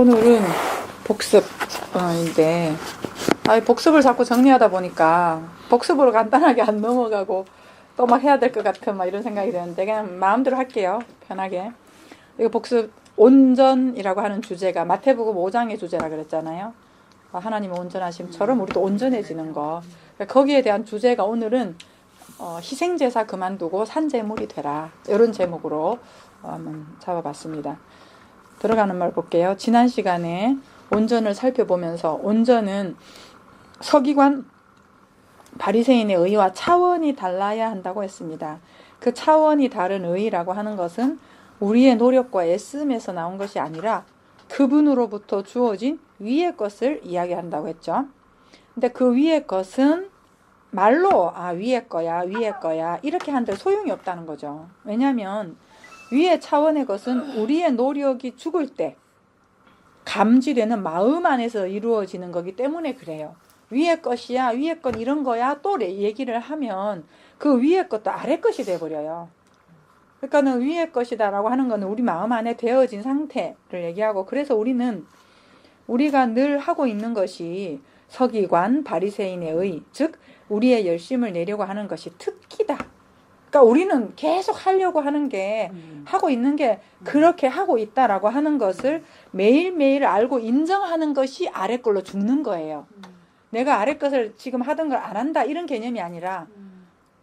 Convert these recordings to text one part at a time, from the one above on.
오늘은 복습인데 복습을 자꾸 정리하다 보니까 복습으로 간단하게 안 넘어가고 또 막 해야 될 것 같은 이런 생각이 드는데 그냥 마음대로 할게요. 편하게. 이거 복습 온전이라고 하는 주제가 마태복음 5장의 주제라 그랬잖아요. 하나님의 온전하심처럼 우리도 온전해지는 거. 거기에 대한 주제가 오늘은 희생제사 그만두고 산제물이 되라. 이런 제목으로 한번 잡아봤습니다. 들어가는 말 볼게요. 지난 시간에 온전을 살펴보면서 온전은 서기관 바리새인의 의와 차원이 달라야 한다고 했습니다. 그 차원이 다른 의라고 하는 것은 우리의 노력과 애씀에서 나온 것이 아니라 그분으로부터 주어진 위의 것을 이야기한다고 했죠. 근데 그 위의 것은 말로 위의 거야 이렇게 한들 소용이 없다는 거죠. 왜냐하면 위의 차원의 것은 우리의 노력이 죽을 때 감지되는 마음 안에서 이루어지는 거기 때문에 그래요. 위의 것이야, 위의 건 이런 거야 또 얘기를 하면 그 위의 것도 아래 것이 돼버려요. 그러니까는 위의 것이다라고 하는 거는 우리 마음 안에 되어진 상태를 얘기하고, 그래서 우리가 늘 하고 있는 것이 서기관 바리새인의 의, 즉 우리의 열심을 내려고 하는 것이 특기다. 그러니까 우리는 계속 하려고 하는 게 하고 있는 게 그렇게 하고 있다라고 하는 것을 매일매일 알고 인정하는 것이 아래 걸로 죽는 거예요. 내가 아래 것을 지금 하던 걸 안 한다 이런 개념이 아니라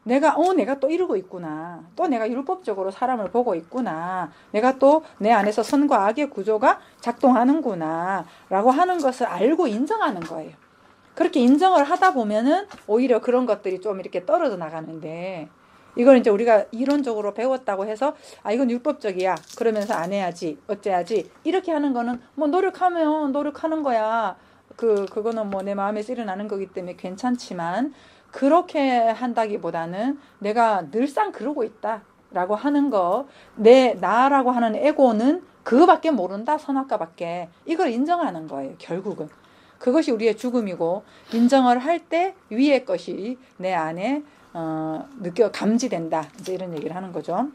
내가 또 이러고 있구나, 또 내가 율법적으로 사람을 보고 있구나, 내가 또 내 안에서 선과 악의 구조가 작동하는구나 라고 하는 것을 알고 인정하는 거예요. 그렇게 인정을 하다 보면은 오히려 그런 것들이 좀 이렇게 떨어져 나가는데, 이걸 이제 우리가 이론적으로 배웠다고 해서 이건 율법적이야 그러면서 안 해야지 어째야지 이렇게 하는 거는 노력하면 노력하는 거야, 그거는 내 마음에서 일어나는 거기 때문에 괜찮지만, 그렇게 한다기보다는 내가 늘상 그러고 있다라고 하는 거, 나라고 하는 에고는 그거밖에 모른다, 선악과밖에, 이걸 인정하는 거예요. 결국은 그것이 우리의 죽음이고, 인정을 할 때 위의 것이 내 안에 감지된다, 이제 이런 얘기를 하는 거죠.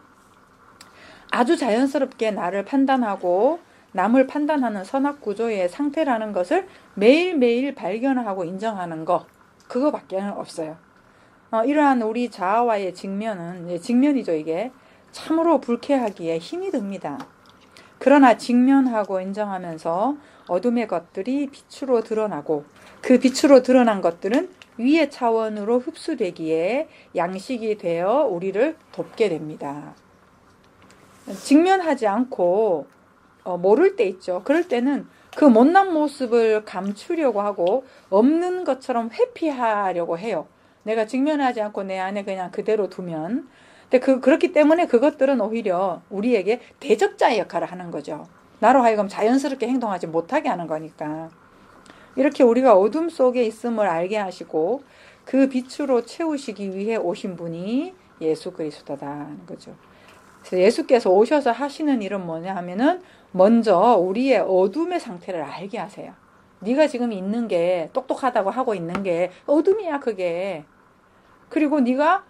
아주 자연스럽게 나를 판단하고 남을 판단하는 선악 구조의 상태라는 것을 매일매일 발견하고 인정하는 거, 그거밖에 없어요. 이러한 우리 자아와의 직면이죠. 이게 참으로 불쾌하기에 힘이 듭니다. 그러나 직면하고 인정하면서 어둠의 것들이 빛으로 드러나고, 그 빛으로 드러난 것들은 위의 차원으로 흡수되기에 양식이 되어 우리를 돕게 됩니다. 직면하지 않고 모를 때 있죠. 그럴 때는 그 못난 모습을 감추려고 하고 없는 것처럼 회피하려고 해요. 내가 직면하지 않고 내 안에 그냥 그대로 두면. 근데 그렇기 때문에 그것들은 오히려 우리에게 대적자의 역할을 하는 거죠. 나로 하여금 자연스럽게 행동하지 못하게 하는 거니까. 이렇게 우리가 어둠 속에 있음을 알게 하시고 그 빛으로 채우시기 위해 오신 분이 예수 그리스도다는 거죠. 그래서 예수께서 오셔서 하시는 일은 뭐냐 하면은, 먼저 우리의 어둠의 상태를 알게 하세요. 네가 지금 있는 게, 똑똑하다고 하고 있는 게 어둠이야, 그게. 그리고 네가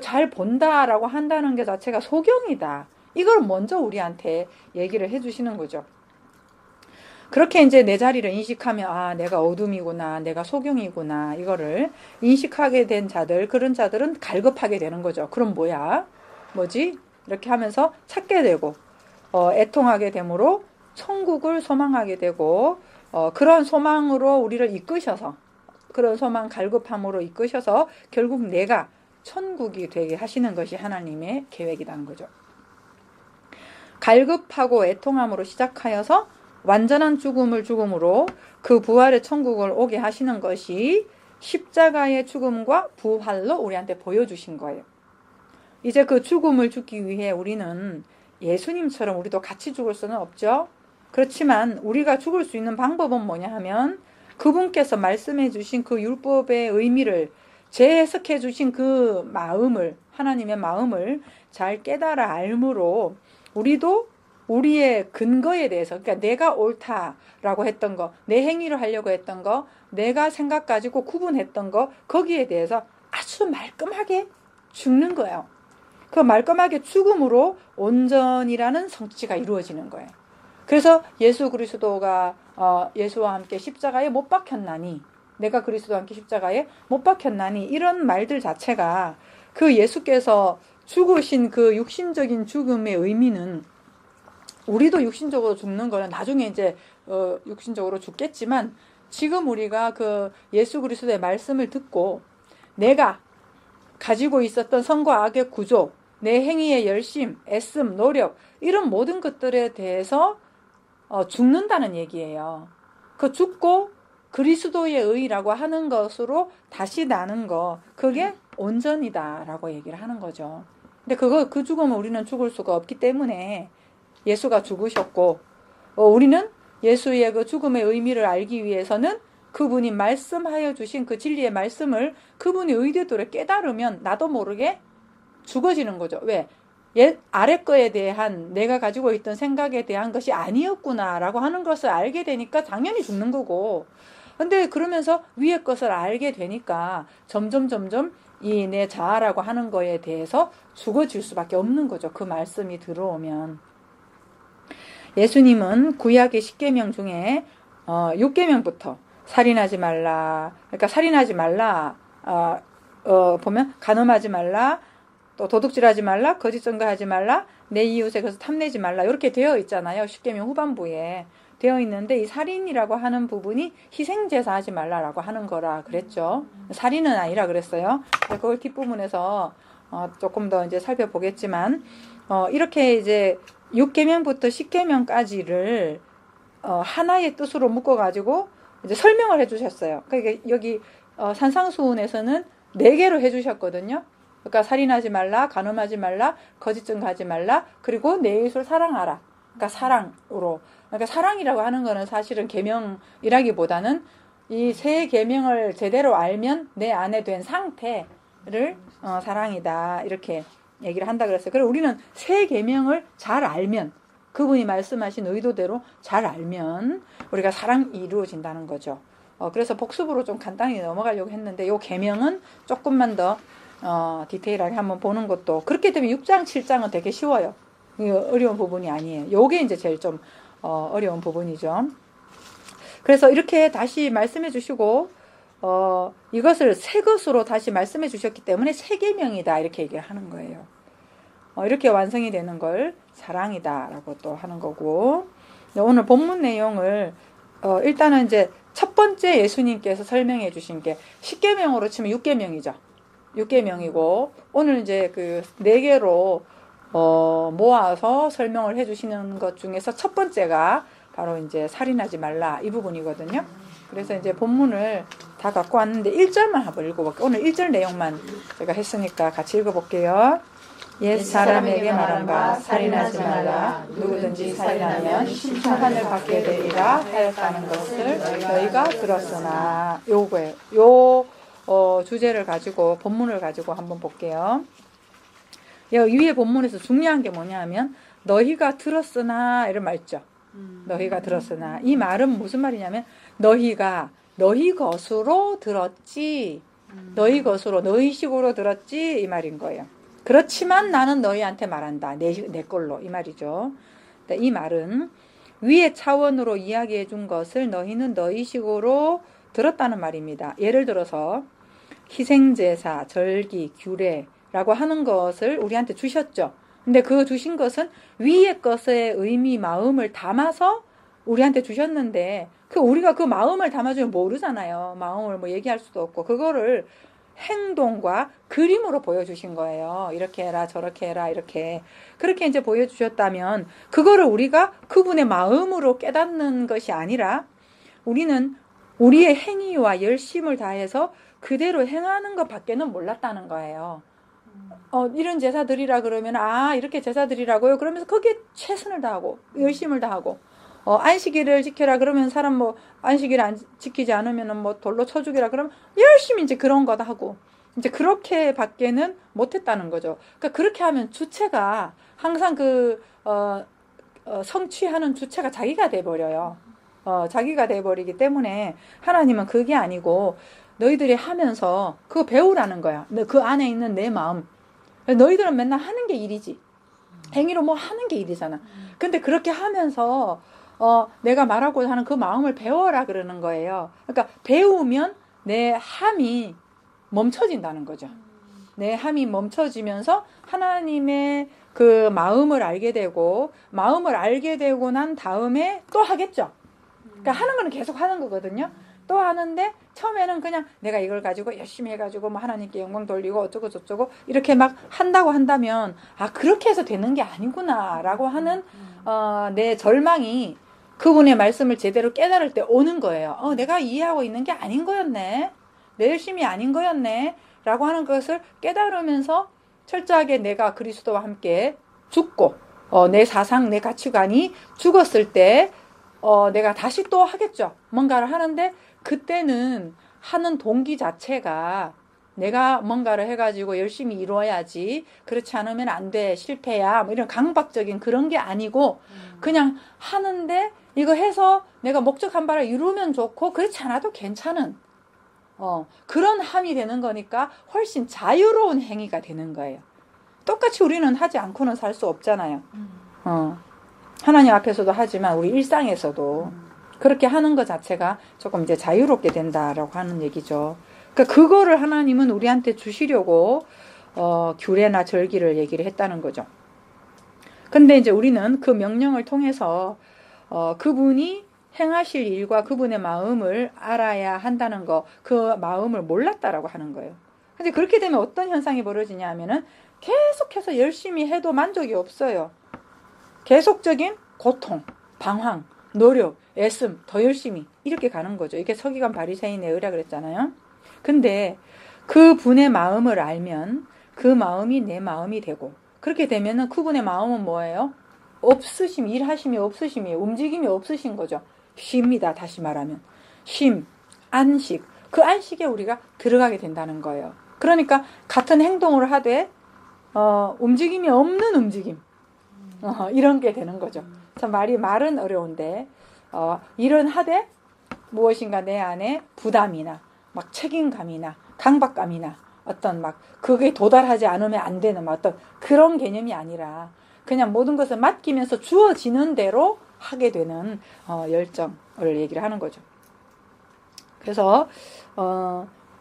잘 본다라고 한다는 게 자체가 소경이다. 이걸 먼저 우리한테 얘기를 해주시는 거죠. 그렇게 이제 내 자리를 인식하면, 내가 어둠이구나, 내가 소경이구나, 이거를 인식하게 된 자들, 그런 자들은 갈급하게 되는 거죠. 그럼 뭐지? 이렇게 하면서 찾게 되고, 애통하게 되므로 천국을 소망하게 되고, 그런 소망으로 우리를 이끄셔서, 그런 소망 갈급함으로 이끄셔서 결국 내가 천국이 되게 하시는 것이 하나님의 계획이라는 거죠. 갈급하고 애통함으로 시작하여서 완전한 죽음으로 그 부활의 천국을 오게 하시는 것이 십자가의 죽음과 부활로 우리한테 보여주신 거예요. 이제 그 죽음을 죽기 위해 우리는 예수님처럼 우리도 같이 죽을 수는 없죠. 그렇지만 우리가 죽을 수 있는 방법은 뭐냐 하면, 그분께서 말씀해 주신 그 율법의 의미를 재해석해 주신 그 마음을, 하나님의 마음을 잘 깨달아 알므로 우리도 우리의 근거에 대해서, 그러니까 내가 옳다라고 했던 거, 내 행위로 하려고 했던 거, 내가 생각 가지고 구분했던 거, 거기에 대해서 아주 말끔하게 죽는 거예요. 그 말끔하게 죽음으로 온전이라는 성취가 이루어지는 거예요. 그래서 예수 그리스도가 예수와 함께 십자가에 못 박혔나니, 내가 그리스도와 함께 십자가에 못 박혔나니, 이런 말들 자체가 그 예수께서 죽으신 그 육신적인 죽음의 의미는, 우리도 육신적으로 죽는 거는 나중에 이제 육신적으로 죽겠지만, 지금 우리가 그 예수 그리스도의 말씀을 듣고 내가 가지고 있었던 선과 악의 구조, 내 행위의 열심, 애씀, 노력, 이런 모든 것들에 대해서 죽는다는 얘기예요. 그 죽고 그리스도의 의라고 하는 것으로 다시 나는 거, 그게 온전이다라고 얘기를 하는 거죠. 근데 그 죽음은 우리는 죽을 수가 없기 때문에 예수가 죽으셨고, 우리는 예수의 그 죽음의 의미를 알기 위해서는 그분이 말씀하여 주신 그 진리의 말씀을 그분이 의도대로 깨달으면 나도 모르게 죽어지는 거죠. 왜? 아래 거에 대한 내가 가지고 있던 생각에 대한 것이 아니었구나라고 하는 것을 알게 되니까 당연히 죽는 거고, 근데 그러면서 위의 것을 알게 되니까 점점 이 내 자아라고 하는 거에 대해서 죽어질 수밖에 없는 거죠. 그 말씀이 들어오면. 예수님은 구약의 10계명 중에 6계명부터 살인하지 말라, 그러니까 살인하지 말라, 보면 간음하지 말라, 또 도둑질하지 말라, 거짓 증거하지 말라, 내 이웃에 그래서 탐내지 말라, 이렇게 되어 있잖아요. 10계명 후반부에 되어 있는데, 이 살인이라고 하는 부분이 희생제사 하지 말라라고 하는 거라 그랬죠. 살인은 아니라 그랬어요. 그걸 뒷부분에서 조금 더 이제 살펴보겠지만, 이렇게 이제 6계명부터 10계명까지를 하나의 뜻으로 묶어가지고 이제 설명을 해주셨어요. 그러니까 여기 산상수훈에서는 4개로 해주셨거든요. 그러니까 살인하지 말라, 간음하지 말라, 거짓 증거하지 말라, 그리고 내 이웃을 사랑하라. 그러니까 사랑으로. 그러니까 사랑이라고 하는 거는 사실은 계명이라기보다는 이 3계명을 제대로 알면 내 안에 된 상태를 사랑이다, 이렇게 얘기를 한다 그랬어요. 그리고 우리는 3계명을 잘 알면, 그분이 말씀하신 의도대로 잘 알면 우리가 사랑이 이루어진다는 거죠. 그래서 복습으로 좀 간단히 넘어가려고 했는데, 요 계명은 조금만 더 디테일하게 한번 보는 것도, 그렇게 되면 6장, 7장은 되게 쉬워요. 어려운 부분이 아니에요. 요게 이제 제일 좀 어려운 부분이죠. 그래서 이렇게 다시 말씀해 주시고, 이것을 새 것으로 다시 말씀해 주셨기 때문에 3계명이다, 이렇게 얘기를 하는 거예요. 이렇게 완성이 되는 걸 사랑이다라고 또 하는 거고, 오늘 본문 내용을 일단은 이제 첫 번째 예수님께서 설명해 주신 게 10계명으로 치면 6계명이죠. 6계명이고, 오늘 이제 그 4개로 모아서 설명을 해 주시는 것 중에서 첫 번째가 바로 이제 살인하지 말라, 이 부분이거든요. 그래서 이제 본문을 다 갖고 왔는데 1절만 한번 읽어볼게요. 오늘 1절 내용만 제가 했으니까 같이 읽어볼게요. 옛 사람에게 말한 바 살인하지 말라. 누구든지 살인하면 심판을 받게 되리라 하였다는 것을 너희가 들었으나, 요거예요. 요 주제를 가지고 본문을 가지고 한번 볼게요. 위에 본문에서 중요한 게 뭐냐면 너희가 들었으나, 이런 말 있죠. 너희가 들었으나, 이 말은 무슨 말이냐면 너희가 너희 것으로 들었지, 너희 것으로, 너희 식으로 들었지, 이 말인 거예요. 그렇지만 나는 너희한테 말한다, 내 걸로, 이 말이죠. 이 말은 위의 차원으로 이야기해 준 것을 너희는 너희 식으로 들었다는 말입니다. 예를 들어서 희생제사, 절기, 규례라고 하는 것을 우리한테 주셨죠. 근데 그 주신 것은 위의 것의 의미, 마음을 담아서 우리한테 주셨는데, 우리가 그 마음을 담아주면 모르잖아요. 마음을 뭐 얘기할 수도 없고, 그거를 행동과 그림으로 보여주신 거예요. 이렇게 해라, 저렇게 해라, 이렇게. 그렇게 이제 보여주셨다면, 그거를 우리가 그분의 마음으로 깨닫는 것이 아니라, 우리는 우리의 행위와 열심을 다해서 그대로 행하는 것 밖에는 몰랐다는 거예요. 이런 제사 드리라 그러면, 이렇게 제사 드리라고요? 그러면서 거기에 최선을 다하고, 열심을 다하고, 안식일을 지켜라 그러면 사람 뭐 안식일 안 지키지 않으면 뭐 돌로 쳐 죽이라 그러면 열심히 이제 그런 거다 하고, 이제 그렇게 밖에는 못했다는 거죠. 그러니까 그렇게 하면 주체가 항상 성취하는 주체가 자기가 돼버려요. 자기가 돼버리기 때문에 하나님은 그게 아니고 너희들이 하면서 그거 배우라는 거야. 그 안에 있는 내 마음. 너희들은 맨날 하는 게 일이지. 행위로 뭐 하는 게 일이잖아. 근데 그렇게 하면서 내가 말하고 하는 그 마음을 배워라 그러는 거예요. 그러니까 배우면 내 함이 멈춰진다는 거죠. 내 함이 멈춰지면서 하나님의 그 마음을 알게 되고, 마음을 알게 되고 난 다음에 또 하겠죠. 그러니까 하는 거는 계속 하는 거거든요. 또 하는데 처음에는 그냥 내가 이걸 가지고 열심히 해가지고 뭐 하나님께 영광 돌리고 어쩌고 저쩌고 이렇게 막 한다고 한다면, 아, 그렇게 해서 되는 게 아니구나 라고 하는 내 절망이 그분의 말씀을 제대로 깨달을 때 오는 거예요. 내가 이해하고 있는 게 아닌 거였네, 내 열심이 아닌 거였네 라고 하는 것을 깨달으면서 철저하게 내가 그리스도와 함께 죽고, 내 사상, 내 가치관이 죽었을 때 내가 다시 또 하겠죠. 뭔가를 하는데 그때는 하는 동기 자체가 내가 뭔가를 해가지고 열심히 이루어야지, 그렇지 않으면 안 돼, 실패야, 뭐 이런 강박적인 그런 게 아니고 그냥 하는데 이거 해서 내가 목적한 바를 이루면 좋고 그렇지 않아도 괜찮은 그런 함이 되는 거니까 훨씬 자유로운 행위가 되는 거예요. 똑같이 우리는 하지 않고는 살 수 없잖아요. 하나님 앞에서도 하지만 우리 일상에서도 그렇게 하는 것 자체가 조금 이제 자유롭게 된다라고 하는 얘기죠. 그러니까 그거를 하나님은 우리한테 주시려고 규례나 절기를 얘기를 했다는 거죠. 근데 이제 우리는 그 명령을 통해서 그분이 행하실 일과 그분의 마음을 알아야 한다는 거, 그 마음을 몰랐다라고 하는 거예요. 근데 그렇게 되면 어떤 현상이 벌어지냐 하면은 계속해서 열심히 해도 만족이 없어요. 계속적인 고통, 방황, 노력, 애씀, 더 열심히 이렇게 가는 거죠. 이게 서기관 바리새인의 의라 그랬잖아요. 근데 그 분의 마음을 알면 그 마음이 내 마음이 되고, 그렇게 되면은 그분의 마음은 뭐예요? 없으심, 일하심이 없으심이에요. 움직임이 없으신 거죠. 쉼이다, 다시 말하면. 쉼, 안식. 그 안식에 우리가 들어가게 된다는 거예요. 그러니까 같은 행동을 하되 움직임이 없는 움직임, 이런 게 되는 거죠. 참 말은 어려운데 일은 하되 무엇인가 내 안에 부담이나 막 책임감이나 강박감이나 어떤 막 그게 도달하지 않으면 안 되는 어떤 그런 개념이 아니라 그냥 모든 것을 맡기면서 주어지는 대로 하게 되는 열정을 얘기를 하는 거죠. 그래서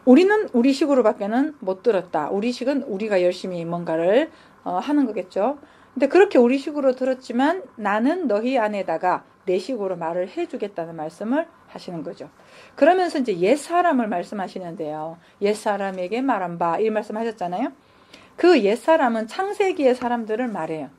우리는 우리식으로밖에는 못 들었다. 우리식은 우리가 열심히 뭔가를 하는 거겠죠. 근데 그렇게 우리식으로 들었지만 나는 너희 안에다가 내 식으로 말을 해주겠다는 말씀을 하시는 거죠. 그러면서 이제 옛사람을 말씀하시는데요. 옛사람에게 말한 바, 이 말씀하셨잖아요. 그 옛사람은 창세기의 사람들을 말해요.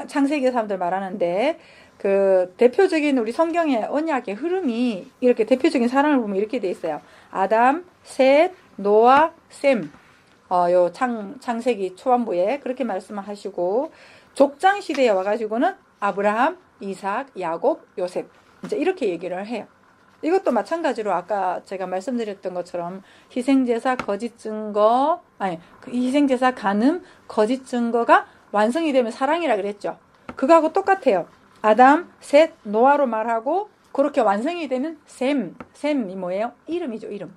창세기의 사람들 말하는데 그 대표적인 우리 성경의 언약의 흐름이 이렇게 대표적인 사람을 보면 이렇게 돼 있어요. 아담, 셋, 노아, 셈. 요 창세기 초반부에 그렇게 말씀을 하시고, 족장 시대에 와가지고는 아브라함, 이삭, 야곱, 요셉, 이제 이렇게 얘기를 해요. 이것도 마찬가지로 아까 제가 말씀드렸던 것처럼 희생제사 거짓 증거, 희생제사 간음 거짓 증거가 완성이 되면 사랑이라 그랬죠. 그거하고 똑같아요. 아담, 셋, 노아로 말하고 그렇게 완성이 되면 셈이 뭐예요? 이름이죠, 이름.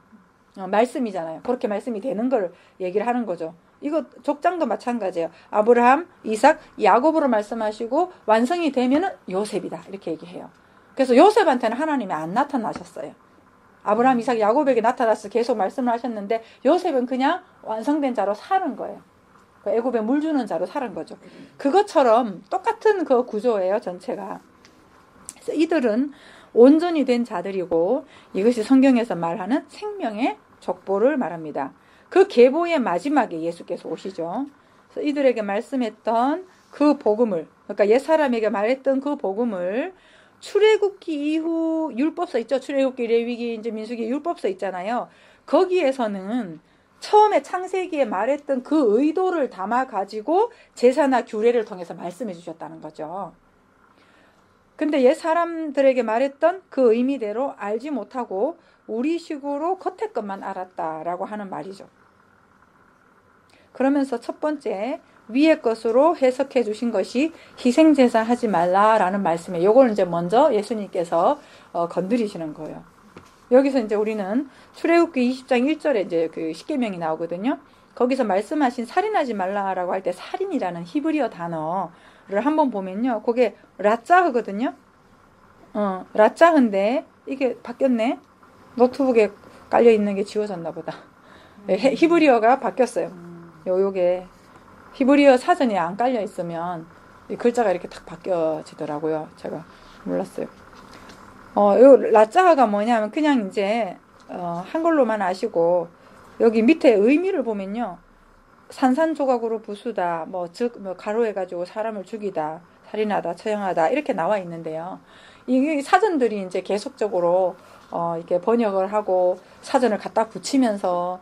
말씀이잖아요. 그렇게 말씀이 되는 걸 얘기를 하는 거죠. 이거 족장도 마찬가지예요. 아브라함, 이삭, 야곱으로 말씀하시고 완성이 되면은 요셉이다, 이렇게 얘기해요. 그래서 요셉한테는 하나님이 안 나타나셨어요. 아브라함, 이삭, 야곱에게 나타나서 계속 말씀을 하셨는데 요셉은 그냥 완성된 자로 사는 거예요. 애굽에 물 주는 자로 사는 거죠. 그것처럼 똑같은 그 구조예요, 전체가. 그래서 이들은 온전히 된 자들이고, 이것이 성경에서 말하는 생명의 족보를 말합니다. 그 계보의 마지막에 예수께서 오시죠. 그래서 이들에게 말씀했던 그 복음을, 그러니까 옛사람에게 말했던 그 복음을 출애굽기 이후 율법서 있죠. 출애굽기, 레위기, 이제 민수기 율법서 있잖아요. 거기에서는 처음에 창세기에 말했던 그 의도를 담아 가지고 제사나 규례를 통해서 말씀해 주셨다는 거죠. 근데 옛 사람들에게 말했던 그 의미대로 알지 못하고 우리식으로 겉에 것만 알았다라고 하는 말이죠. 그러면서 첫 번째 위의 것으로 해석해 주신 것이 희생제사 하지 말라라는 말씀이에요. 요걸 이제 먼저 예수님께서 건드리시는 거예요. 여기서 이제 우리는 출애굽기 20장 1절에 이제 그 십계명이 나오거든요. 거기서 말씀하신 살인하지 말라라고 할 때 살인이라는 히브리어 단어를 한번 보면요, 그게 라짜거든요. 라짜인데 이게 바뀌었네. 노트북에 깔려 있는 게 지워졌나 보다. 히브리어가 바뀌었어요. 요게 히브리어 사전이 안 깔려 있으면 이 글자가 이렇게 딱 바뀌어지더라고요. 제가 몰랐어요. 요 라짜가 뭐냐면 그냥 이제 한글로만 아시고 여기 밑에 의미를 보면요. 산산조각으로 부수다, 뭐 가로해가지고 사람을 죽이다, 살인하다, 처형하다 이렇게 나와 있는데요. 이 사전들이 이제 계속적으로 이렇게 번역을 하고 사전을 갖다 붙이면서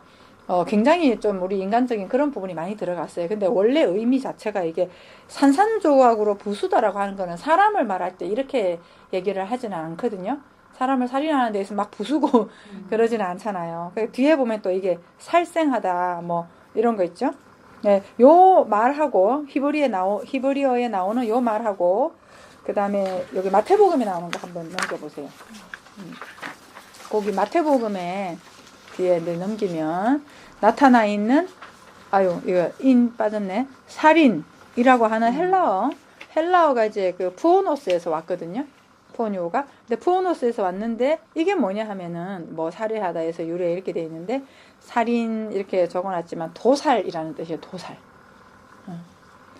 굉장히 좀 우리 인간적인 그런 부분이 많이 들어갔어요. 근데 원래 의미 자체가 이게 산산조각으로 부수다라고 하는 거는 사람을 말할 때 이렇게 얘기를 하지는 않거든요. 사람을 살인하는 데서 막 부수고 그러지는 않잖아요. 뒤에 보면 또 이게 살생하다 뭐 이런 거 있죠. 네, 요 말하고 히브리어에 나오는 요 말하고 그 다음에 여기 마태복음에 나오는 거 한번 넘겨보세요. 거기 마태복음에 뒤에 넘기면 나타나 있는 이거 인 빠졌네. 살인이라고 하는 헬라어가 이제 그 푸오노스에서 왔거든요. 푸오니오가. 근데 푸오노스에서 왔는데 이게 뭐냐 하면은 뭐 살해하다에서 유래 이렇게 돼 있는데 살인 이렇게 적어놨지만 도살이라는 뜻이에요. 도살.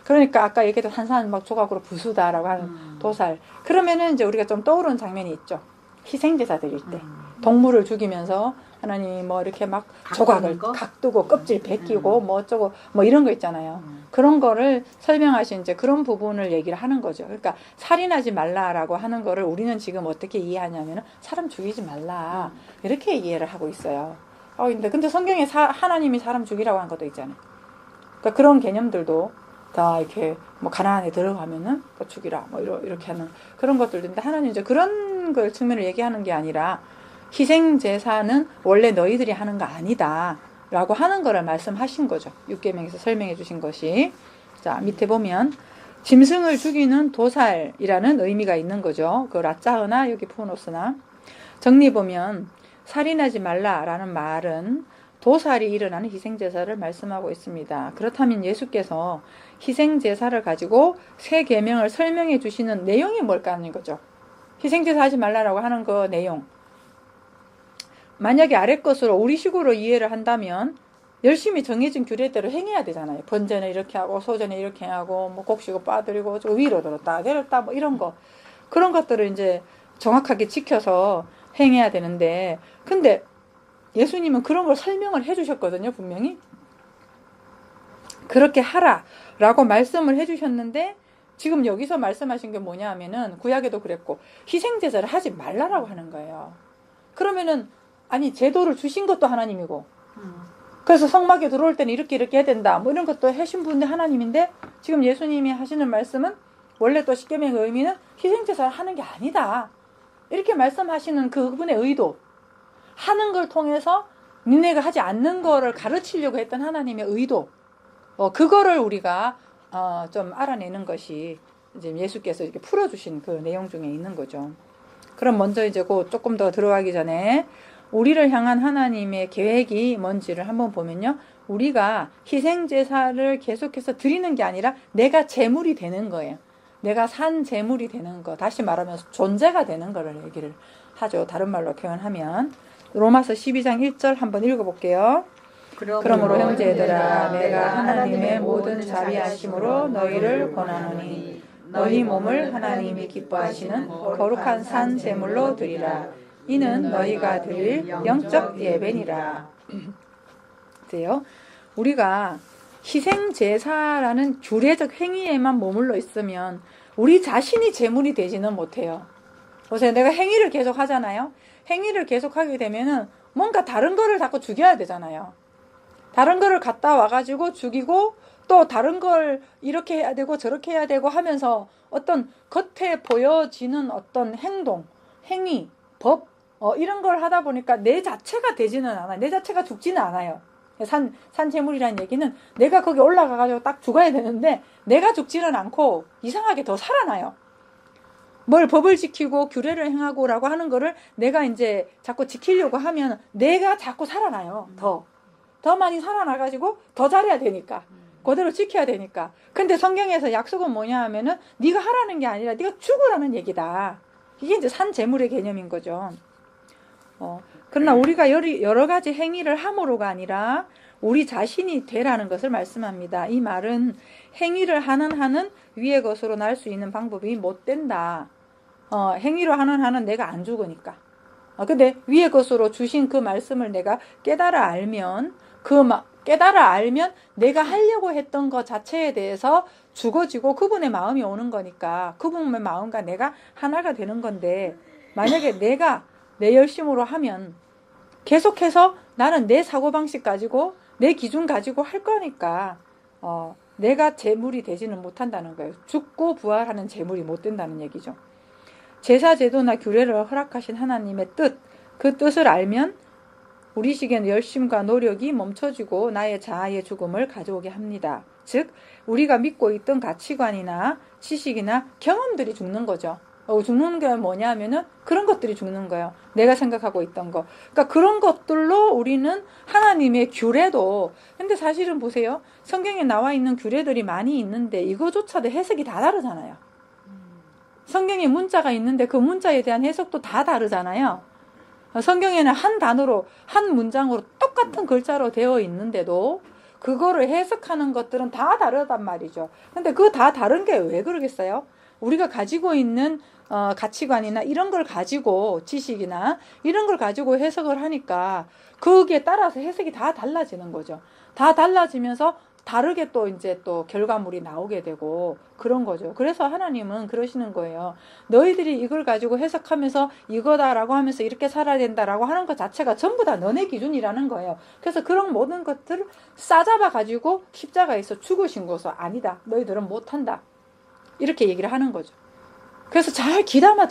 그러니까 아까 얘기했던 한산 막 조각으로 부수다라고 하는 도살. 그러면은 이제 우리가 좀 떠오르는 장면이 있죠. 희생제사 드릴 때 동물을 죽이면서 하나님 뭐 이렇게 막 조각을 각두고 껍질 벗기고 뭐 어쩌고 뭐 이런 거 있잖아요. 그런 거를 설명하신 이제 그런 부분을 얘기를 하는 거죠. 그러니까 살인하지 말라라고 하는 거를 우리는 지금 어떻게 이해하냐면은 사람 죽이지 말라 이렇게 이해를 하고 있어요. 근데 성경에 하나님이 사람 죽이라고 한 것도 있잖아요. 그러니까 그런 개념들도 다 이렇게 뭐 가나안에 들어가면은 또 죽이라 뭐 이렇게 하는 그런 것들인데 하나님 이제 그런 걸 측면을 얘기하는 게 아니라 희생 제사는 원래 너희들이 하는 거 아니다 라고 하는 거를 말씀하신 거죠. 육계명에서 설명해 주신 것이. 자, 밑에 보면 짐승을 죽이는 도살이라는 의미가 있는 거죠. 그 라짜으나 여기 푸노스나 정리 보면 살인하지 말라라는 말은 도살이 일어나는 희생제사를 말씀하고 있습니다. 그렇다면 예수께서 희생제사를 가지고 새 계명을 설명해 주시는 내용이 뭘까 하는 거죠. 희생제사 하지 말라라고 하는 그 내용. 만약에 아래 것으로 우리식으로 이해를 한다면 열심히 정해진 규례대로 행해야 되잖아요. 번제는 이렇게 하고 소제는 이렇게 하고 뭐 곡식을 빠뜨리고 위로 들었다 내렸다 뭐 이런 거. 그런 것들을 이제 정확하게 지켜서 행해야 되는데 근데 예수님은 그런 걸 설명을 해주셨거든요. 분명히 그렇게 하라라고 말씀을 해주셨는데 지금 여기서 말씀하신 게 뭐냐 하면은 구약에도 그랬고 희생제사를 하지 말라라고 하는 거예요. 그러면은 아니 제도를 주신 것도 하나님이고 그래서 성막에 들어올 때는 이렇게 해야 된다 뭐 이런 것도 하신 분이 하나님인데 지금 예수님이 하시는 말씀은 원래 또 십계명의 의미는 희생제사를 하는 게 아니다 이렇게 말씀하시는 그분의 의도 하는 걸 통해서 니네가 하지 않는 거를 가르치려고 했던 하나님의 의도 그거를 우리가 좀 알아내는 것이 이제 예수께서 이렇게 풀어주신 그 내용 중에 있는 거죠. 그럼 먼저 이제 조금 더 들어가기 전에 우리를 향한 하나님의 계획이 뭔지를 한번 보면요. 우리가 희생제사를 계속해서 드리는 게 아니라 내가 제물이 되는 거예요. 내가 산 제물이 되는 거. 다시 말하면 존재가 되는 거를 얘기를 하죠. 다른 말로 표현하면. 로마서 12장 1절 한번 읽어볼게요. 그러므로 형제들아 내가 하나님의 모든 자비하심으로 너희를 권하노니 너희 몸을 하나님이 기뻐하시는 거룩한 산 제물로 드리라. 이는 너희가 드릴 영적 예배니라. 그래요. 우리가 희생제사라는 규례적 행위에만 머물러 있으면 우리 자신이 제물이 되지는 못해요. 보세요. 내가 행위를 계속 하잖아요. 행위를 계속 하게 되면은 뭔가 다른 거를 자꾸 죽여야 되잖아요. 다른 거를 갖다 와가지고 죽이고 또 다른 걸 이렇게 해야 되고 저렇게 해야 되고 하면서 어떤 겉에 보여지는 어떤 행동, 행위, 법 이런 걸 하다 보니까 내 자체가 되지는 않아요. 내 자체가 죽지는 않아요. 산재물이라는 얘기는 내가 거기 올라가가지고 딱 죽어야 되는데 내가 죽지는 않고 이상하게 더 살아나요. 뭘 법을 지키고 규례를 행하고라고 하는 거를 내가 이제 자꾸 지키려고 하면 내가 자꾸 살아나요. 더 많이 살아나가지고 더 잘해야 되니까. 그대로 지켜야 되니까. 근데 성경에서 약속은 뭐냐 하면은 네가 하라는 게 아니라 네가 죽으라는 얘기다. 이게 이제 산 재물의 개념인 거죠. 그러나 우리가 여러 가지 행위를 함으로가 아니라 우리 자신이 되라는 것을 말씀합니다. 이 말은 행위를 하는 한은 위의 것으로 날 수 있는 방법이 못 된다. 행위로 하는 한은 내가 안 죽으니까. 근데 위의 것으로 주신 그 말씀을 내가 깨달아 알면 내가 하려고 했던 것 자체에 대해서 죽어지고 그분의 마음이 오는 거니까 그분의 마음과 내가 하나가 되는 건데, 만약에 내가 내 열심으로 하면 계속해서 나는 내 사고방식 가지고 내 기준 가지고 할 거니까 내가 재물이 되지는 못한다는 거예요. 죽고 부활하는 재물이 못 된다는 얘기죠. 제사 제도나 규례를 허락하신 하나님의 뜻, 그 뜻을 알면 우리 시기에는 열심과 노력이 멈춰지고 나의 자아의 죽음을 가져오게 합니다. 즉 우리가 믿고 있던 가치관이나 지식이나 경험들이 죽는 거죠. 죽는 게 뭐냐면은 그런 것들이 죽는 거예요. 내가 생각하고 있던 거. 그러니까 그런 것들로 우리는 하나님의 규례도, 근데 사실은 보세요. 성경에 나와 있는 규례들이 많이 있는데 이거조차도 해석이 다 다르잖아요. 성경에 문자가 있는데 그 문자에 대한 해석도 다 다르잖아요. 성경에는 한 단어로, 한 문장으로 똑같은 글자로 되어 있는데도 그거를 해석하는 것들은 다 다르단 말이죠. 근데 그 다 다른 게 왜 그러겠어요? 우리가 가지고 있는 가치관이나 이런 걸 가지고, 지식이나 이런 걸 가지고 해석을 하니까 거기에 따라서 해석이 다 달라지는 거죠. 다 달라지면서 다르게 또 이제 또 결과물이 나오게 되고 그런 거죠. 그래서 하나님은 그러시는 거예요. 너희들이 이걸 가지고 해석하면서 이거다라고 하면서 이렇게 살아야 된다라고 하는 것 자체가 전부 다 너네 기준이라는 거예요. 그래서 그런 모든 것들을 싸잡아 가지고 십자가에서 죽으신 것은 아니다. 너희들은 못한다. 이렇게 얘기를 하는 거죠. 그래서 잘 귀담아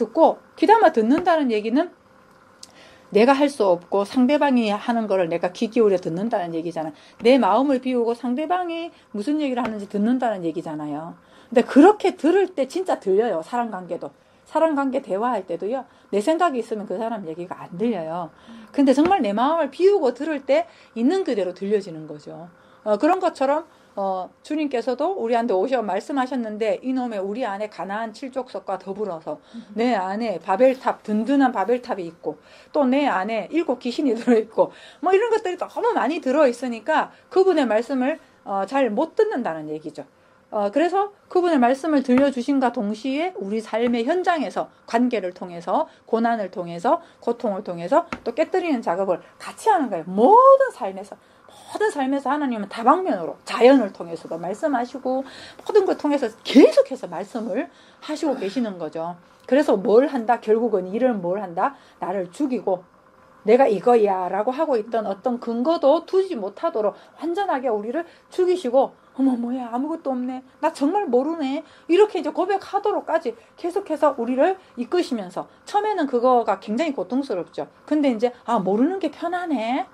듣는다는 얘기는 내가 할 수 없고 상대방이 하는 거를 내가 귀 기울여 듣는다는 얘기잖아요. 내 마음을 비우고 상대방이 무슨 얘기를 하는지 듣는다는 얘기잖아요. 근데 그렇게 들을 때 진짜 들려요. 사람 관계 대화할 때도요. 내 생각이 있으면 그 사람 얘기가 안 들려요. 근데 정말 내 마음을 비우고 들을 때 있는 그대로 들려지는 거죠. 그런 것처럼 주님께서도 우리한테 오셔 말씀하셨는데 이놈의 우리 안에 가나안 칠족석과 더불어서 내 안에 바벨탑, 든든한 바벨탑이 있고 또 내 안에 7 귀신이 들어있고 뭐 이런 것들이 너무 많이 들어있으니까 그분의 말씀을 잘 못 듣는다는 얘기죠. 그래서 그분의 말씀을 들려주신과 동시에 우리 삶의 현장에서 관계를 통해서, 고난을 통해서, 고통을 통해서 또 깨뜨리는 작업을 같이 하는 거예요. 모든 삶에서 하나님은 다방면으로 자연을 통해서도 말씀하시고 모든 걸 통해서 계속해서 말씀을 하시고 계시는 거죠. 그래서 뭘 한다? 결국은 일을 뭘 한다? 나를 죽이고 내가 이거야 라고 하고 있던 어떤 근거도 두지 못하도록 완전하게 우리를 죽이시고 어머 뭐야 아무것도 없네, 나 정말 모르네, 이렇게 이제 고백하도록까지 계속해서 우리를 이끄시면서, 처음에는 그거가 굉장히 고통스럽죠. 근데 이제 모르는 게 편하네.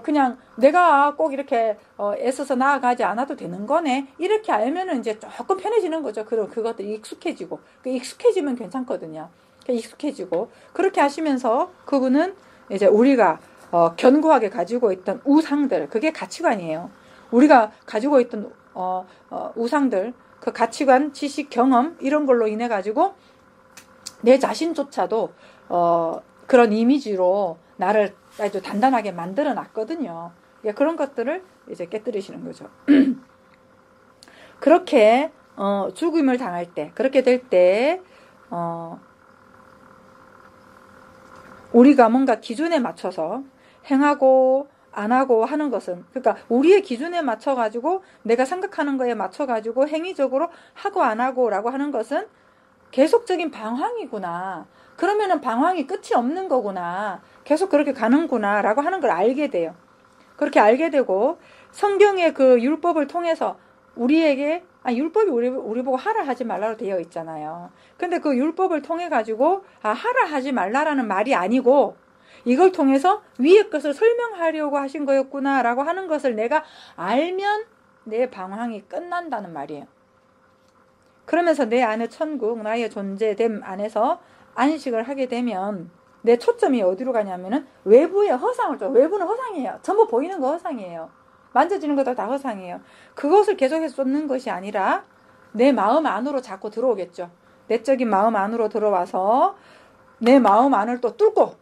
그냥 내가 꼭 이렇게 애써서 나아가지 않아도 되는 거네. 이렇게 알면은 이제 조금 편해지는 거죠. 그것도 익숙해지고, 익숙해지면 괜찮거든요. 익숙해지고, 그렇게 하시면서 그분은 이제 우리가 견고하게 가지고 있던 우상들, 그게 가치관이에요. 우리가 가지고 있던 우상들, 그 가치관, 지식, 경험 이런 걸로 인해 가지고 내 자신조차도 그런 이미지로 나를 아주 단단하게 만들어 놨거든요. 그런 것들을 이제 깨뜨리시는 거죠. 그렇게 죽음을 당할 때, 그렇게 될 때 우리가 뭔가 기준에 맞춰서 행하고 안 하고 하는 것은, 그러니까 우리의 기준에 맞춰 가지고 내가 생각하는 거에 맞춰 가지고 행위적으로 하고 안 하고 라고 하는 것은 계속적인 방황이구나. 그러면은 방황이 끝이 없는 거구나. 계속 그렇게 가는구나 라고 하는 걸 알게 돼요. 그렇게 알게 되고, 성경의 그 율법을 통해서 우리에게, 율법이 우리 보고 하라 하지 말라로 되어 있잖아요. 근데 그 율법을 통해 가지고 하라 하지 말라라는 말이 아니고 이걸 통해서 위의 것을 설명하려고 하신 거였구나 라고 하는 것을 내가 알면 내 방황이 끝난다는 말이에요. 그러면서 내 안에 천국, 나의 존재됨 안에서 안식을 하게 되면 내 초점이 어디로 가냐면은 외부의 허상을 줘. 외부는 허상이에요. 전부 보이는 거 허상이에요. 만져지는 것도 다 허상이에요. 그것을 계속해서 쫓는 것이 아니라 내 마음 안으로 자꾸 들어오겠죠. 내적인 마음 안으로 들어와서 내 마음 안을 또 뚫고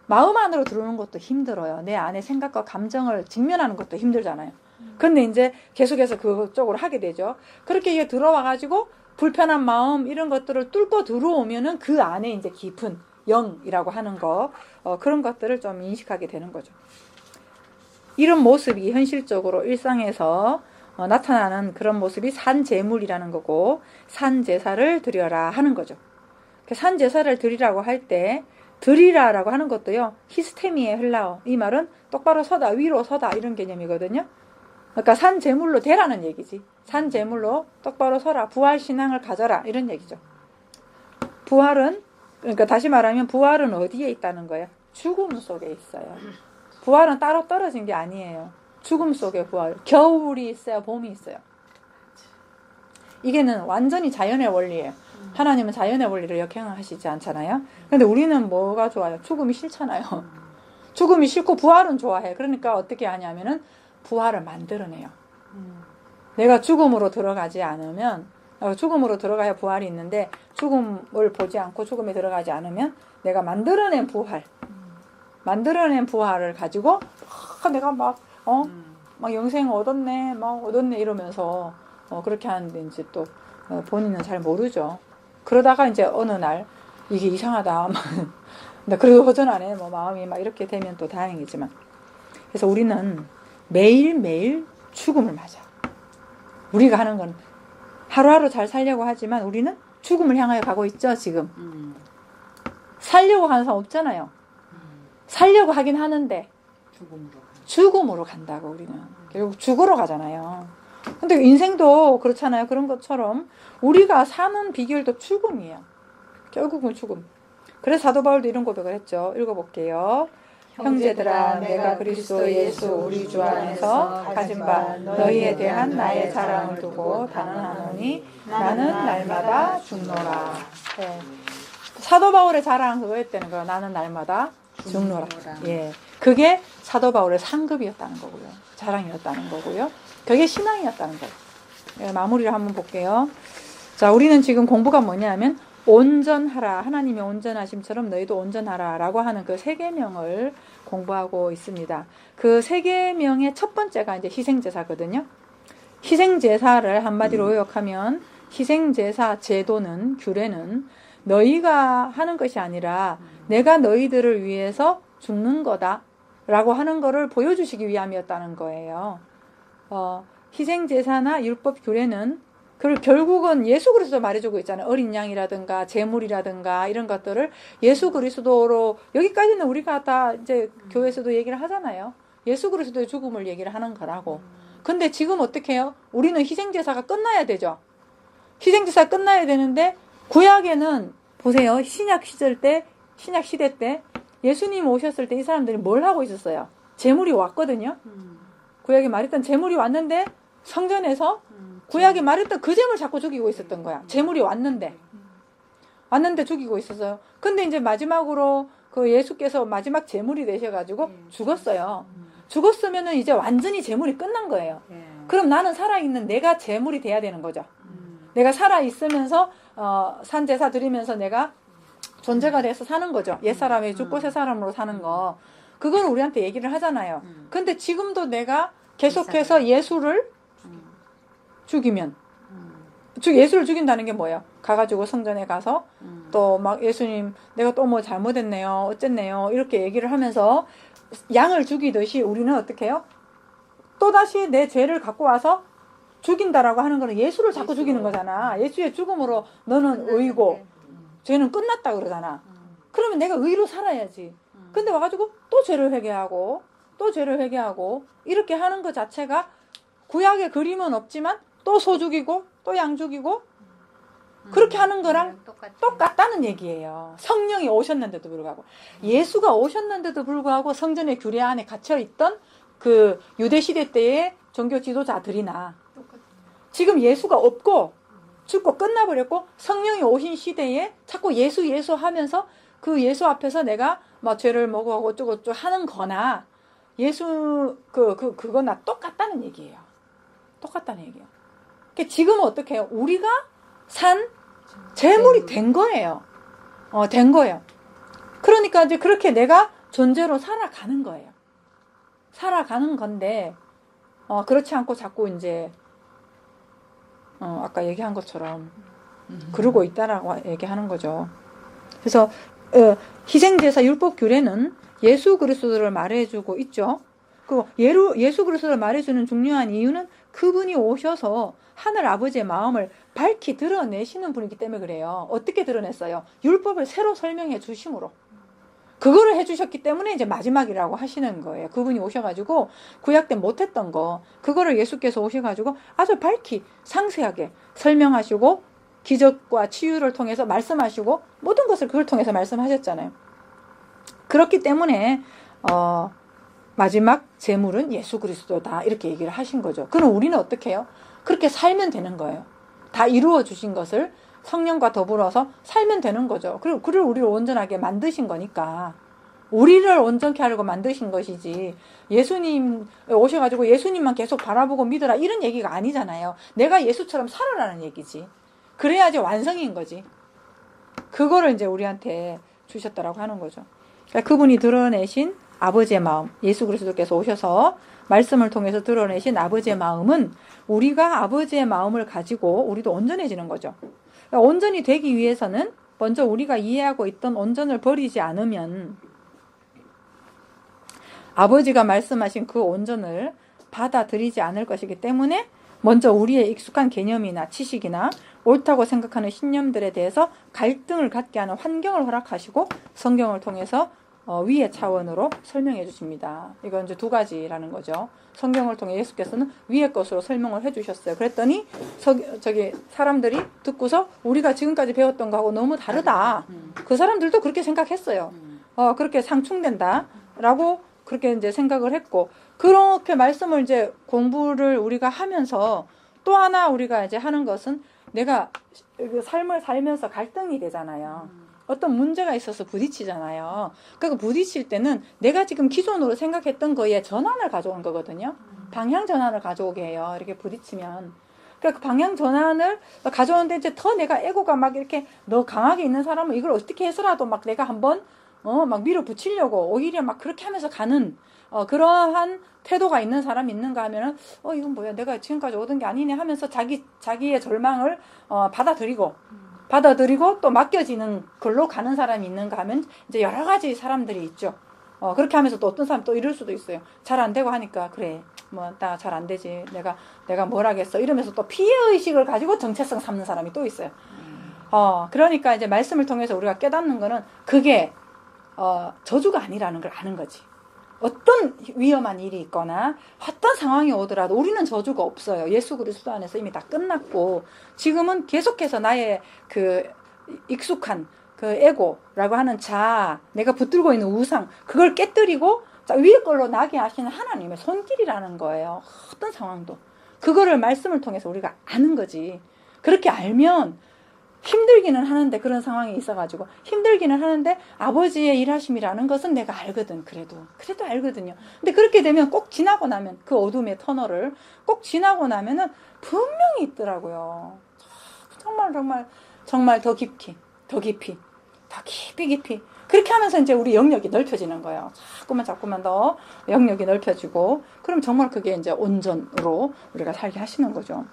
마음 안으로 들어오는 것도 힘들어요. 내 안에 생각과 감정을 직면하는 것도 힘들잖아요. 근데 이제 계속해서 그쪽으로 하게 되죠. 그렇게 이게 들어와가지고 불편한 마음 이런 것들을 뚫고 들어오면은 그 안에 이제 깊은 영이라고 하는 거 그런 것들을 좀 인식하게 되는 거죠. 이런 모습이 현실적으로 일상에서 나타나는 그런 모습이 산제물이라는 거고 산제사를 드려라 하는 거죠. 산제사를 드리라고 할 때 드리라라고 하는 것도요. 히스테미에 흘라오. 이 말은 똑바로 서다, 위로 서다 이런 개념이거든요. 그러니까 산제물로 되라는 얘기지. 산제물로 똑바로 서라. 부활신앙을 가져라 이런 얘기죠. 부활은 그러니까 다시 말하면 부활은 어디에 있다는 거예요? 죽음 속에 있어요. 부활은 따로 떨어진 게 아니에요. 죽음 속에 부활. 겨울이 있어요. 봄이 있어요. 이게는 완전히 자연의 원리예요. 하나님은 자연의 원리를 역행하시지 않잖아요. 그런데 우리는 뭐가 좋아요? 죽음이 싫잖아요. 죽음이 싫고 부활은 좋아해. 그러니까 어떻게 하냐면은 부활을 만들어내요. 내가 죽음으로 들어가지 않으면 죽음으로 들어가야 부활이 있는데 죽음을 보지 않고 죽음에 들어가지 않으면 내가 만들어낸 부활을 가지고 내가 막 영생 얻었네 이러면서 그렇게 하는데 이제 또 본인은 잘 모르죠. 그러다가 이제 어느 날 이게 이상하다. 나 그래도 허전하네. 마음이 막 이렇게 되면 또 다행이지만. 그래서 우리는 매일매일 죽음을 맞아. 우리가 하는 건 하루하루 잘 살려고 하지만 우리는 죽음을 향하여 가고 있죠, 지금. 살려고 하는 사람 없잖아요. 살려고 하긴 하는데 죽음으로 간다고 우리는. 결국 죽으러 가잖아요. 근데 인생도 그렇잖아요. 그런 것처럼 우리가 사는 비결도 죽음이에요. 결국은 죽음. 그래서 사도 바울도 이런 고백을 했죠. 읽어볼게요. 형제들아 내가 그리스도 예수 우리 주 안에서 가진 바 너희에 대한 나의 자랑을 두고 단언하노니 나는 날마다 죽노라. 네. 사도 바울의 자랑 그거였다는 거예요. 나는 날마다 죽노라. 예, 그게 사도 바울의 상급이었다는 거고요. 자랑이었다는 거고요. 그게 신앙이었다는 거예요. 예, 마무리를 한번 볼게요. 자, 우리는 지금 공부가 뭐냐면 온전하라. 하나님의 온전하심처럼 너희도 온전하라 라고 하는 그 세 계명을 공부하고 있습니다. 그 세 계명의 첫 번째가 이제 희생제사거든요. 희생제사를 한마디로 요약하면 희생제사 제도는 규례는 너희가 하는 것이 아니라 내가 너희들을 위해서 죽는 거다 라고 하는 거를 보여주시기 위함이었다는 거예요. 희생제사나 율법 규례는 결국은 예수 그리스도 말해주고 있잖아요. 어린 양이라든가 제물이라든가 이런 것들을 예수 그리스도로 여기까지는 우리가 다 이제 교회에서도 얘기를 하잖아요. 예수 그리스도의 죽음을 얘기를 하는 거라고. 근데 지금 어떻게 해요? 우리는 희생제사가 끝나야 되죠. 희생제사가 끝나야 되는데 구약에는 보세요. 신약 시대 때 예수님 오셨을 때 이 사람들이 뭘 하고 있었어요? 제물이 왔거든요. 구약에 말했던 제물이 왔는데 성전에서 구약에 말했던 그 제물 자꾸 죽이고 있었던 거야. 제물이 왔는데 죽이고 있었어요. 근데 이제 마지막으로 그 예수께서 마지막 제물이 되셔가지고 죽었어요. 죽었으면은 이제 완전히 제물이 끝난 거예요. 그럼 나는 살아있는 내가 제물이 돼야 되는 거죠. 내가 살아있으면서 산제사 드리면서 내가 존재가 돼서 사는 거죠. 옛사람이 죽고 새사람으로 사는 거. 그건 우리한테 얘기를 하잖아요. 근데 지금도 내가 계속해서 예수를 죽이면 예수를 죽인다는 게 뭐예요? 가가지고 성전에 가서 또 막 예수님 내가 또 뭐 잘못했네요 어쨌네요 이렇게 얘기를 하면서 양을 죽이듯이 우리는 어떻게 해요? 또다시 내 죄를 갖고 와서 죽인다라고 하는 거는 예수를 자꾸 죽이는 거잖아. 예수의 죽음으로 너는 의고 죄는 끝났다 그러잖아. 그러면 내가 의로 살아야지. 근데 와가지고 또 죄를 회개하고 이렇게 하는 것 자체가 구약의 그림은 없지만 또 소 죽이고 또 양 죽이고 그렇게 하는 거랑 똑같다는 얘기예요. 성령이 오셨는데도 불구하고 예수가 오셨는데도 불구하고 성전의 규례 안에 갇혀있던 그 유대시대 때의 종교 지도자들이나 지금 예수가 없고 죽고 끝나버렸고 성령이 오신 시대에 자꾸 예수 하면서 그 예수 앞에서 내가 막 죄를 먹어하고 어쩌고저쩌고 하는 거나 예수 그거나 똑같다는 얘기예요. 똑같다는 얘기예요. 그러니까 지금은 어떻게 해요? 우리가 산 재물이 된 거예요. 된 거예요. 그러니까 이제 그렇게 내가 존재로 살아가는 거예요. 살아가는 건데, 그렇지 않고 자꾸 이제, 아까 얘기한 것처럼, 그러고 있다라고 얘기하는 거죠. 그래서, 희생제사 율법 규례는 예수 그리스도를 말해주고 있죠. 그 예수 그리스도를 말해주는 중요한 이유는 그분이 오셔서 하늘 아버지의 마음을 밝히 드러내시는 분이기 때문에 그래요. 어떻게 드러냈어요? 율법을 새로 설명해 주심으로. 그거를 해주셨기 때문에 이제 마지막이라고 하시는 거예요. 그분이 오셔가지고 구약 때 못했던 거, 그거를 예수께서 오셔가지고 아주 밝히 상세하게 설명하시고 기적과 치유를 통해서 말씀하시고 모든 것을 그걸 통해서 말씀하셨잖아요. 그렇기 때문에 마지막 제물은 예수 그리스도다 이렇게 얘기를 하신 거죠. 그럼 우리는 어떻게 해요? 그렇게 살면 되는 거예요. 다 이루어 주신 것을 성령과 더불어서 살면 되는 거죠. 그리고 그를 우리를 온전하게 만드신 거니까 우리를 온전케 하려고 만드신 것이지 예수님 오셔가지고 예수님만 계속 바라보고 믿어라 이런 얘기가 아니잖아요. 내가 예수처럼 살아라는 얘기지. 그래야지 완성인 거지. 그거를 이제 우리한테 주셨다라고 하는 거죠. 그러니까 그분이 드러내신 아버지의 마음, 예수 그리스도께서 오셔서 말씀을 통해서 드러내신 아버지의 마음은 우리가 아버지의 마음을 가지고 우리도 온전해지는 거죠. 그러니까 온전히 되기 위해서는 먼저 우리가 이해하고 있던 온전을 버리지 않으면 아버지가 말씀하신 그 온전을 받아들이지 않을 것이기 때문에 먼저 우리의 익숙한 개념이나 지식이나 옳다고 생각하는 신념들에 대해서 갈등을 갖게 하는 환경을 허락하시고 성경을 통해서 위의 차원으로 설명해 주십니다. 이건 이제 두 가지라는 거죠. 성경을 통해 예수께서는 위의 것으로 설명을 해 주셨어요. 그랬더니 저기 사람들이 듣고서 우리가 지금까지 배웠던 거하고 너무 다르다. 그 사람들도 그렇게 생각했어요. 그렇게 상충된다라고 그렇게 이제 생각을 했고, 그렇게 말씀을 이제 공부를 우리가 하면서 또 하나 우리가 이제 하는 것은 내가 삶을 살면서 갈등이 되잖아요. 어떤 문제가 있어서 부딪히잖아요. 그러니까 부딪힐 때는 내가 지금 기존으로 생각했던 거에 전환을 가져온 거거든요. 방향 전환을 가져오게 해요. 이렇게 부딪히면. 그러니까 그 방향 전환을 가져오는데 이제 더 내가 에고가 막 이렇게 너 강하게 있는 사람은 이걸 어떻게 해서라도 막 내가 한번 막 밀어붙이려고 오히려 막 그렇게 하면서 가는 그러한 태도가 있는 사람이 있는가 하면은 이건 뭐야 내가 지금까지 얻은 게 아니네 하면서 자기의 절망을 받아들이고 또 맡겨지는 걸로 가는 사람이 있는가 하면 이제 여러 가지 사람들이 있죠. 그렇게 하면서 또 어떤 사람 또 이럴 수도 있어요. 잘 안 되고 하니까 그래 뭐 나 잘 안 되지 내가 뭘 하겠어 이러면서 또 피해 의식을 가지고 정체성 삼는 사람이 또 있어요. 그러니까 이제 말씀을 통해서 우리가 깨닫는 거는 그게 저주가 아니라는 걸 아는 거지. 어떤 위험한 일이 있거나 어떤 상황이 오더라도 우리는 저주가 없어요. 예수 그리스도 안에서 이미 다 끝났고 지금은 계속해서 나의 그 익숙한 그 에고라고 하는 자아, 내가 붙들고 있는 우상 그걸 깨뜨리고 위에 걸로 나게 하시는 하나님의 손길이라는 거예요. 어떤 상황도 그거를 말씀을 통해서 우리가 아는 거지. 그렇게 알면 힘들기는 하는데 그런 상황이 있어가지고 힘들기는 하는데 아버지의 일하심이라는 것은 내가 알거든. 그래도 알거든요. 근데 그렇게 되면 꼭 지나고 나면 그 어둠의 터널을 꼭 지나고 나면은 분명히 있더라고요. 정말 더 깊이 그렇게 하면서 이제 우리 영역이 넓혀지는 거예요. 자꾸만 더 영역이 넓혀지고 그럼 정말 그게 이제 온전으로 우리가 살게 하시는 거죠.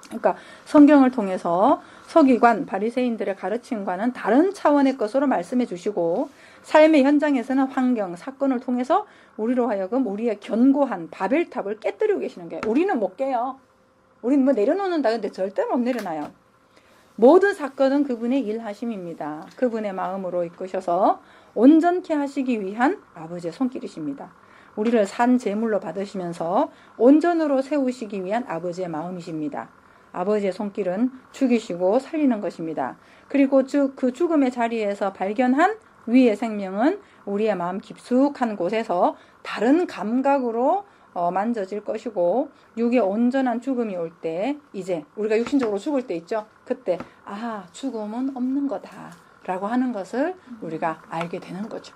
그러니까 성경을 통해서 서기관, 바리새인들의 가르침과는 다른 차원의 것으로 말씀해 주시고 삶의 현장에서는 환경, 사건을 통해서 우리로 하여금 우리의 견고한 바벨탑을 깨뜨리고 계시는 거예요. 우리는 못 깨요. 우리는 뭐 내려놓는다 근데 절대 못 내려놔요. 모든 사건은 그분의 일하심입니다. 그분의 마음으로 이끄셔서 온전케 하시기 위한 아버지의 손길이십니다. 우리를 산 제물로 받으시면서 온전으로 세우시기 위한 아버지의 마음이십니다. 아버지의 손길은 죽이시고 살리는 것입니다. 그리고 그 죽음의 자리에서 발견한 위의 생명은 우리의 마음 깊숙한 곳에서 다른 감각으로 만져질 것이고 육의 온전한 죽음이 올 때 이제 우리가 육신적으로 죽을 때 있죠. 그때 죽음은 없는 거다 라고 하는 것을 우리가 알게 되는 거죠.